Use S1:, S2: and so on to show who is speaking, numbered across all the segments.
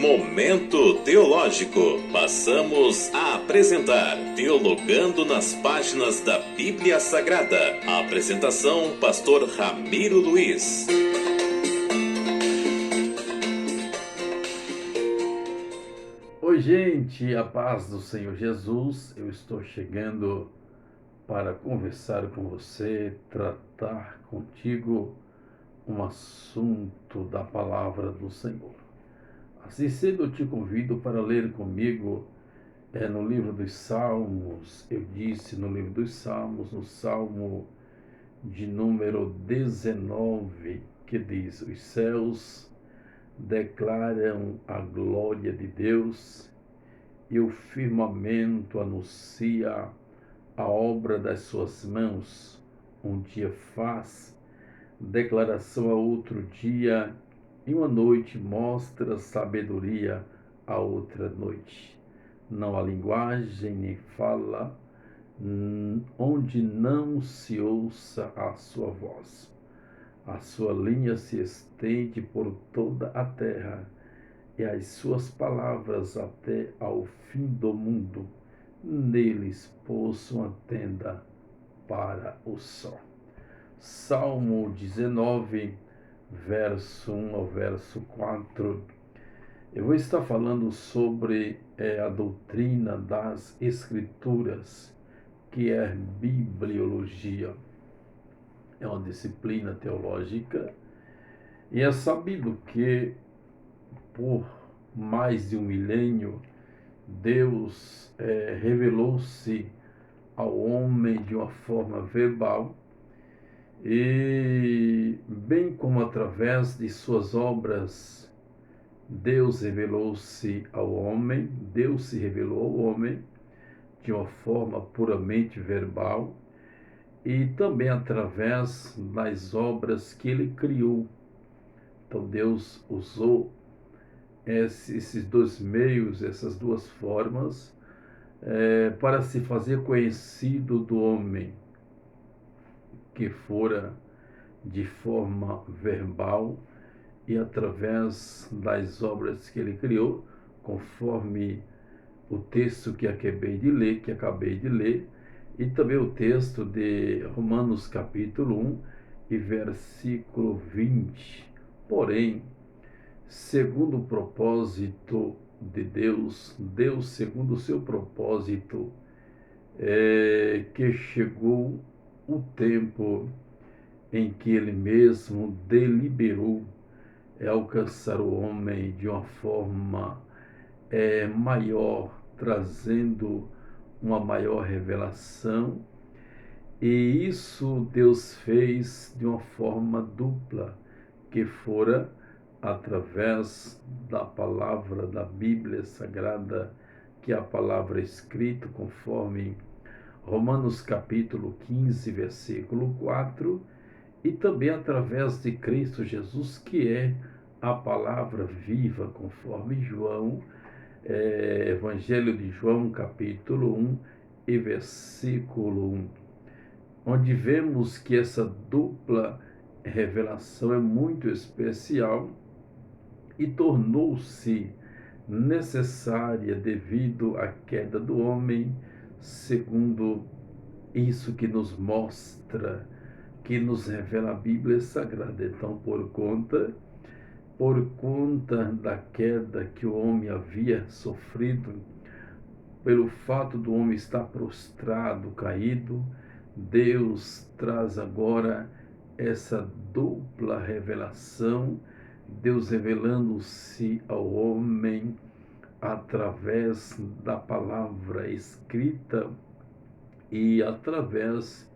S1: Momento Teológico. Passamos a apresentar Teologando nas Páginas da Bíblia Sagrada. A apresentação, Pastor Ramiro Luiz.
S2: Oi, gente, a paz do Senhor Jesus. Eu estou chegando para conversar com você, tratar contigo um assunto da palavra do Senhor. Assim sendo, eu te convido para ler comigo no livro dos Salmos. Eu disse no livro dos Salmos, no Salmo de número 19, que diz: os céus declaram a glória de Deus e o firmamento anuncia a obra das suas mãos. Um dia faz declaração a outro dia, e uma noite mostra sabedoria a outra noite. Não há linguagem nem fala onde não se ouça a sua voz. A sua linha se estende por toda a terra, e as suas palavras até ao fim do mundo. Neles pôs uma tenda para o sol. Salmo 19, verso 1 ao verso 4. Eu vou estar falando sobre a doutrina das Escrituras, que é bibliologia. É uma disciplina teológica e é sabido que por mais de um milênio Deus revelou-se ao homem de uma forma verbal e, bem como através de suas obras, Deus revelou-se ao homem, Deus se revelou ao homem de uma forma puramente verbal e também através das obras que ele criou. Então Deus usou esses dois meios, essas duas formas, para se fazer conhecido do homem, que fora de forma verbal e através das obras que ele criou, conforme o texto que acabei de ler, e também o texto de Romanos capítulo 1 e versículo 20. Porém, segundo o propósito de Deus, segundo o seu propósito, que chegou o tempo em que ele mesmo deliberou alcançar o homem de uma forma maior, trazendo uma maior revelação. E isso Deus fez de uma forma dupla, que fora através da palavra da Bíblia Sagrada, que é a palavra escrita, conforme Romanos capítulo 15, versículo 4, e também através de Cristo Jesus, que é a palavra viva, conforme João, Evangelho de João, capítulo 1 e versículo 1, onde vemos que essa dupla revelação é muito especial e tornou-se necessária devido à queda do homem, segundo isso que nos mostra, que nos revela a Bíblia Sagrada. Então, por conta da queda que o homem havia sofrido, pelo fato do homem estar prostrado, caído, Deus traz agora essa dupla revelação, Deus revelando-se ao homem através da palavra escrita e através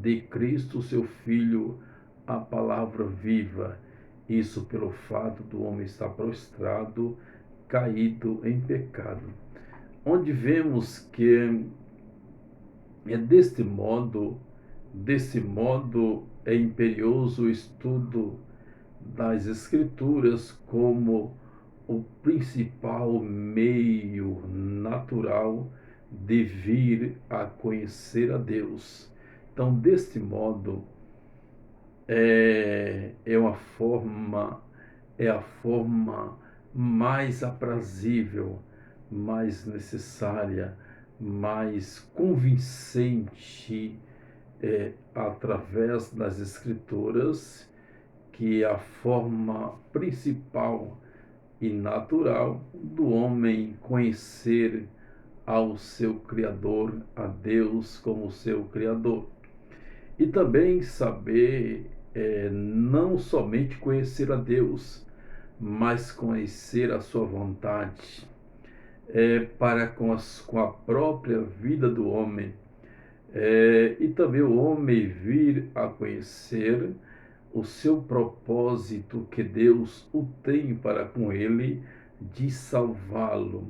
S2: de Cristo, seu Filho, a palavra viva. Isso pelo fato do homem estar prostrado, caído em pecado. Onde vemos que é desse modo é imperioso o estudo das Escrituras como o principal meio natural de vir a conhecer a Deus. Então, deste modo, é a forma mais aprazível, mais necessária, mais convincente através das Escrituras, que é a forma principal e natural do homem conhecer ao seu Criador, a Deus como seu Criador. E também saber, não somente conhecer a Deus, mas conhecer a sua vontade, para com a própria vida do homem, e também o homem vir a conhecer o seu propósito que Deus o tem para com ele, de salvá-lo,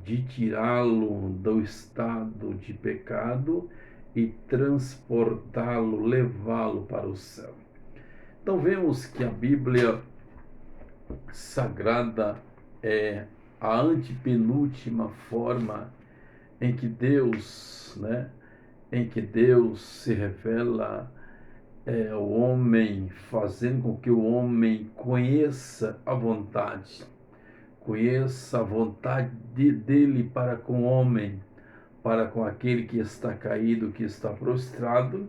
S2: de tirá-lo do estado de pecado e transportá-lo, levá-lo para o céu. Então vemos que a Bíblia Sagrada é a antepenúltima forma em que Deus, em que Deus se revela ao homem, fazendo com que o homem conheça a vontade dele para com o homem, para com aquele que está caído, que está prostrado.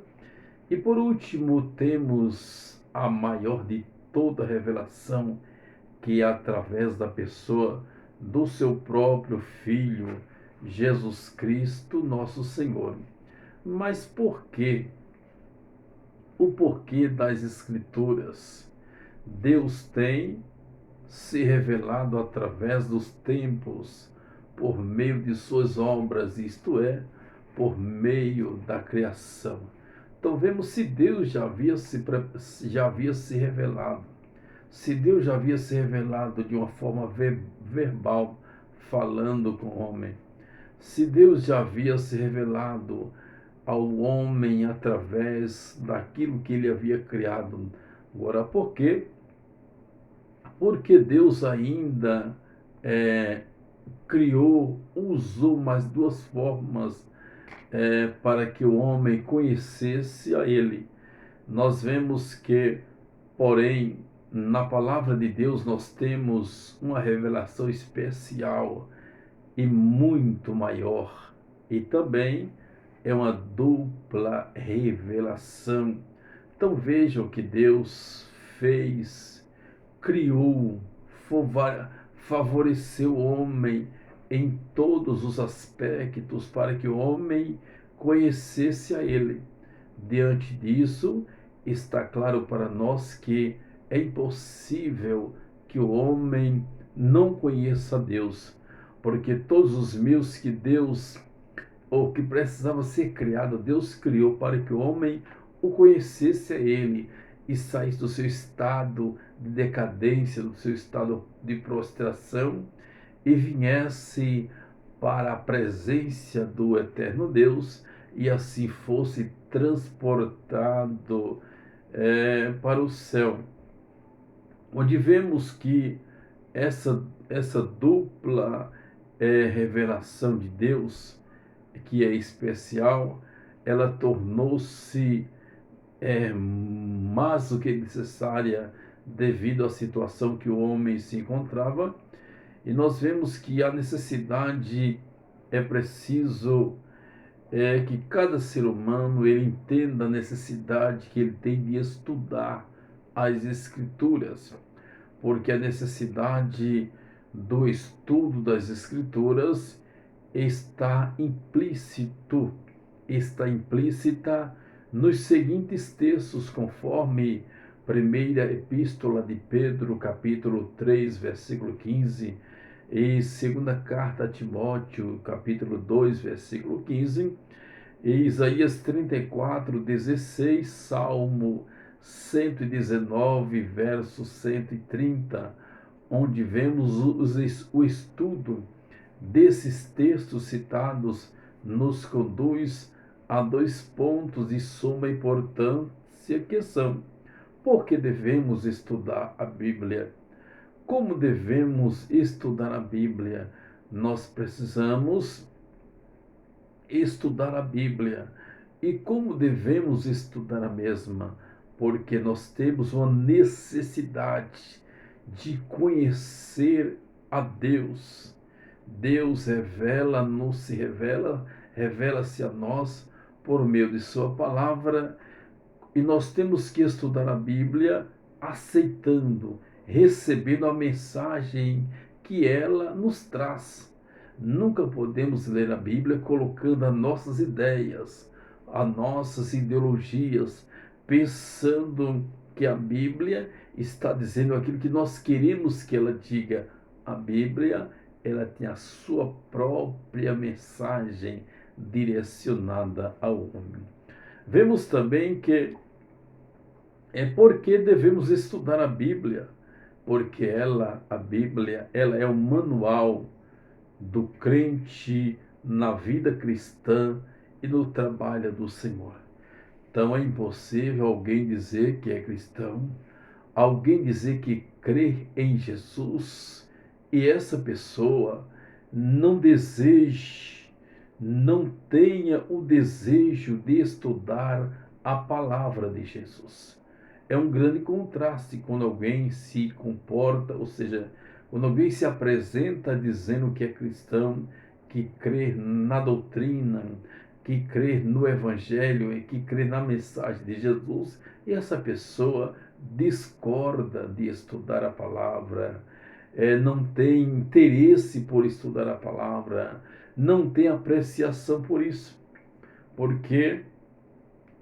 S2: E por último, temos a maior de toda revelação, que é através da pessoa do seu próprio Filho, Jesus Cristo, nosso Senhor. Mas por quê? O porquê das Escrituras? Deus tem se revelado através dos tempos, por meio de suas obras, isto é, por meio da criação. Então vemos se Deus já havia se revelado, se Deus já havia se revelado de uma forma verbal, falando com o homem, se Deus já havia se revelado ao homem através daquilo que ele havia criado. Agora, por quê? Porque Deus ainda usou mais duas formas para que o homem conhecesse a ele. Nós vemos que, porém, na palavra de Deus nós temos uma revelação especial e muito maior, e também é uma dupla revelação. Então vejam que Deus fez, criou, favoreceu o homem em todos os aspectos para que o homem conhecesse a ele. Diante disso, está claro para nós que é impossível que o homem não conheça a Deus, porque todos os meios que Deus, ou que precisava ser criado, Deus criou para que o homem o conhecesse a ele e saísse do seu estado de decadência, do seu estado de prostração, e viesse para a presença do eterno Deus, e assim fosse transportado para o céu, onde vemos que essa dupla revelação de Deus, que é especial, ela tornou-se mais do que necessária devido à situação que o homem se encontrava. E nós vemos que a necessidade é preciso que cada ser humano ele entenda a necessidade que ele tem de estudar as Escrituras, porque a necessidade do estudo das Escrituras está implícita nos seguintes textos, conforme primeira epístola de Pedro, capítulo 3, versículo 15, e segunda carta a Timóteo, capítulo 2, versículo 15, e Isaías 34, 16, Salmo 119, verso 130, onde vemos o estudo desses textos citados nos conduz a dois pontos de suma importância, que são: por que devemos estudar a Bíblia? Como devemos estudar a Bíblia? Nós precisamos estudar a Bíblia. E como devemos estudar a mesma? Porque nós temos uma necessidade de conhecer a Deus. Deus revela-nos, revela-se a nós por meio de sua palavra, e nós temos que estudar a Bíblia aceitando, recebendo a mensagem que ela nos traz. Nunca podemos ler a Bíblia colocando as nossas ideias, as nossas ideologias, pensando que a Bíblia está dizendo aquilo que nós queremos que ela diga. A Bíblia, ela tem a sua própria mensagem direcionada ao homem. Vemos também que porque devemos estudar a Bíblia, porque a Bíblia, ela é o manual do crente na vida cristã e no trabalho do Senhor. Então é impossível alguém dizer que é cristão, alguém dizer que crê em Jesus e essa pessoa não deseje, não tenha o desejo de estudar a palavra de Jesus. É um grande contraste quando alguém se comporta, ou seja, quando alguém se apresenta dizendo que é cristão, que crê na doutrina, que crê no Evangelho e que crê na mensagem de Jesus, e essa pessoa discorda de estudar a palavra, não tem interesse por estudar a palavra, não tem apreciação por isso, porque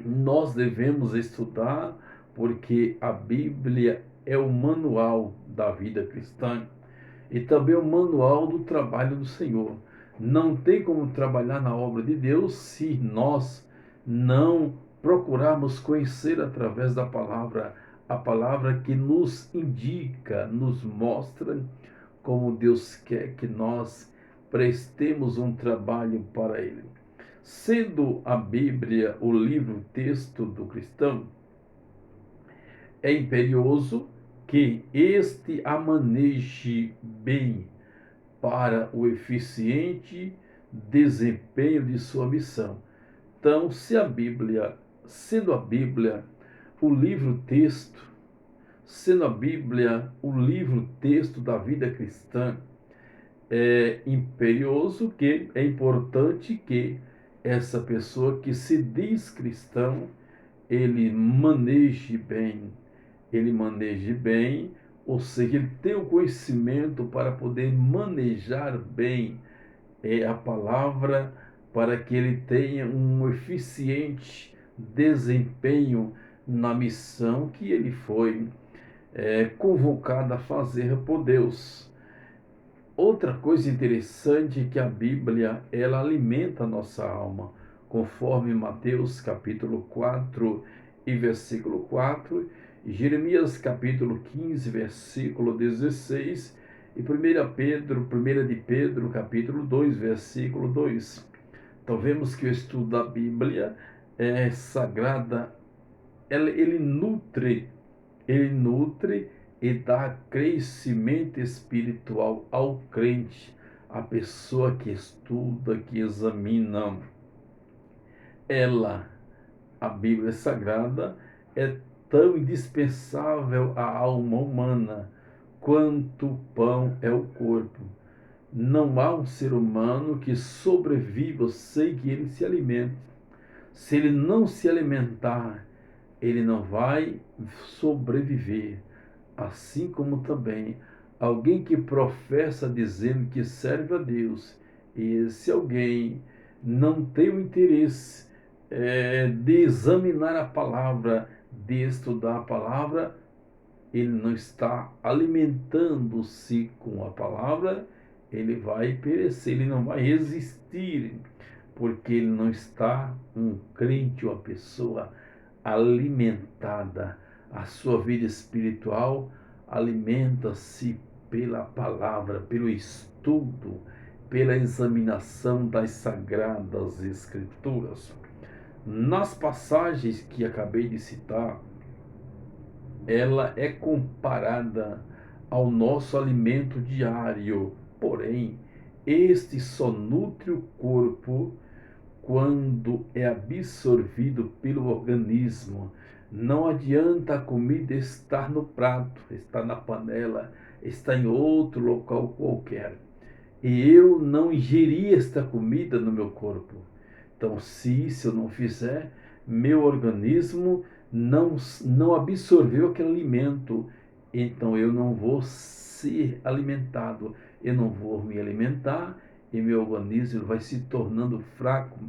S2: nós devemos estudar, porque a Bíblia é o manual da vida cristã e também o manual do trabalho do Senhor. Não tem como trabalhar na obra de Deus se nós não procurarmos conhecer através da palavra, a palavra que nos indica, nos mostra como Deus quer que nós prestemos um trabalho para Ele. Sendo a Bíblia o livro-texto do cristão, é imperioso que este a maneje bem para o eficiente desempenho de sua missão. Então, sendo a Bíblia o livro-texto, sendo a Bíblia o livro-texto da vida cristã, é imperioso que é importante que essa pessoa que se diz cristão, ele maneje bem, ou seja, ele tem o conhecimento para poder manejar bem a palavra, para que ele tenha um eficiente desempenho na missão que ele foi convocado a fazer por Deus. Outra coisa interessante é que a Bíblia, ela alimenta a nossa alma, conforme Mateus capítulo 4 e versículo 4, Jeremias capítulo 15, versículo 16 e 1 de Pedro capítulo 2, versículo 2. Então vemos que o estudo da Bíblia é sagrada, ele nutre e dá crescimento espiritual ao crente, a pessoa que estuda, que examina. A Bíblia Sagrada, é tão indispensável à alma humana quanto o pão é o corpo. Não há um ser humano que sobreviva sem que ele se alimente. Se ele não se alimentar, ele não vai sobreviver. Assim como também alguém que professa dizendo que serve a Deus, e esse alguém não tem o interesse de examinar a palavra, de estudar a palavra, ele não está alimentando-se com a palavra, ele vai perecer, ele não vai resistir, porque ele não está um crente, uma pessoa alimentada. A sua vida espiritual alimenta-se pela palavra, pelo estudo, pela examinação das sagradas escrituras. Nas passagens que acabei de citar, ela é comparada ao nosso alimento diário, porém, este só nutre o corpo quando é absorvido pelo organismo. Não adianta a comida estar no prato, estar na panela, estar em outro local qualquer, e eu não ingerir esta comida no meu corpo. Então, se isso eu não fizer, meu organismo não absorveu aquele alimento, então eu não vou ser alimentado, eu não vou me alimentar e meu organismo vai se tornando fraco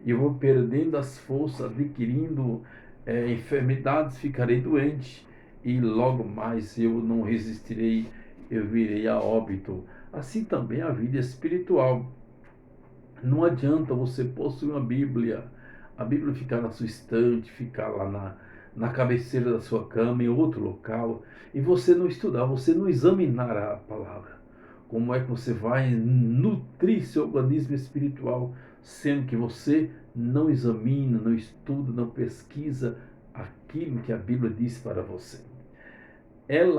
S2: e eu vou perdendo as forças, adquirindo enfermidades, ficarei doente e logo mais eu não resistirei, eu virei a óbito. Assim também a vida espiritual. Não adianta você possuir uma Bíblia, a Bíblia ficar na sua estante, ficar lá na cabeceira da sua cama, em outro local, e você não estudar, você não examinar a palavra. Como é que você vai nutrir seu organismo espiritual, sendo que você não examina, não estuda, não pesquisa aquilo que a Bíblia diz para você?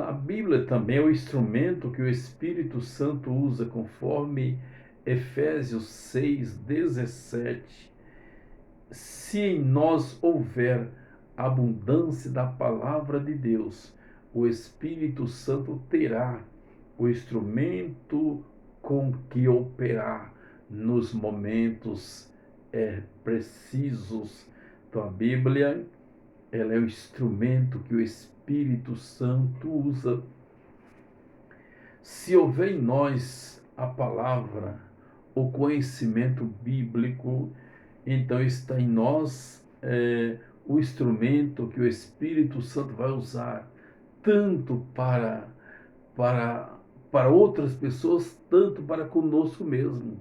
S2: A Bíblia também é o instrumento que o Espírito Santo usa, conforme Efésios 6:17. Se em nós houver abundância da palavra de Deus, o Espírito Santo terá o instrumento com que operar nos momentos precisos. Então a Bíblia, ela é o instrumento que o Espírito Santo usa. Se houver em nós a palavra, o conhecimento bíblico, então está em nós o instrumento que o Espírito Santo vai usar, tanto para, para outras pessoas, tanto para conosco mesmo.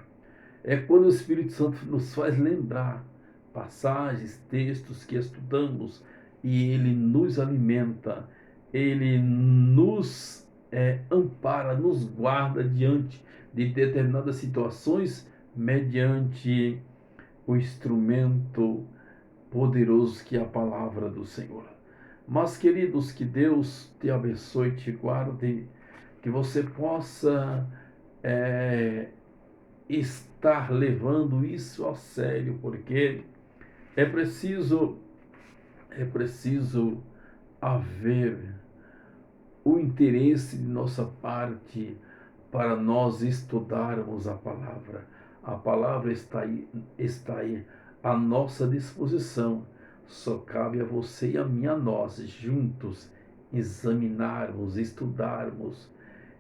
S2: É quando o Espírito Santo nos faz lembrar passagens, textos que estudamos e ele nos alimenta, ele nos ampara, nos guarda diante de determinadas situações mediante o instrumento poderoso que é a palavra do Senhor. Mas, queridos, que Deus te abençoe, te guarde, que você possa estar levando isso a sério, porque é preciso haver o interesse de nossa parte para nós estudarmos a palavra. A palavra está aí à nossa disposição. Só cabe a você e a mim, a nós, juntos, examinarmos, estudarmos,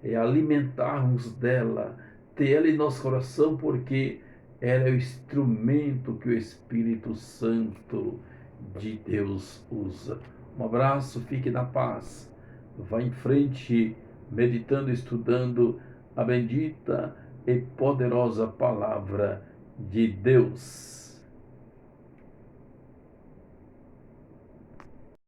S2: alimentarmos dela, ter ela em nosso coração, porque ela é o instrumento que o Espírito Santo de Deus usa. Um abraço, fique na paz. Vá em frente, meditando, estudando a bendita e poderosa palavra de Deus.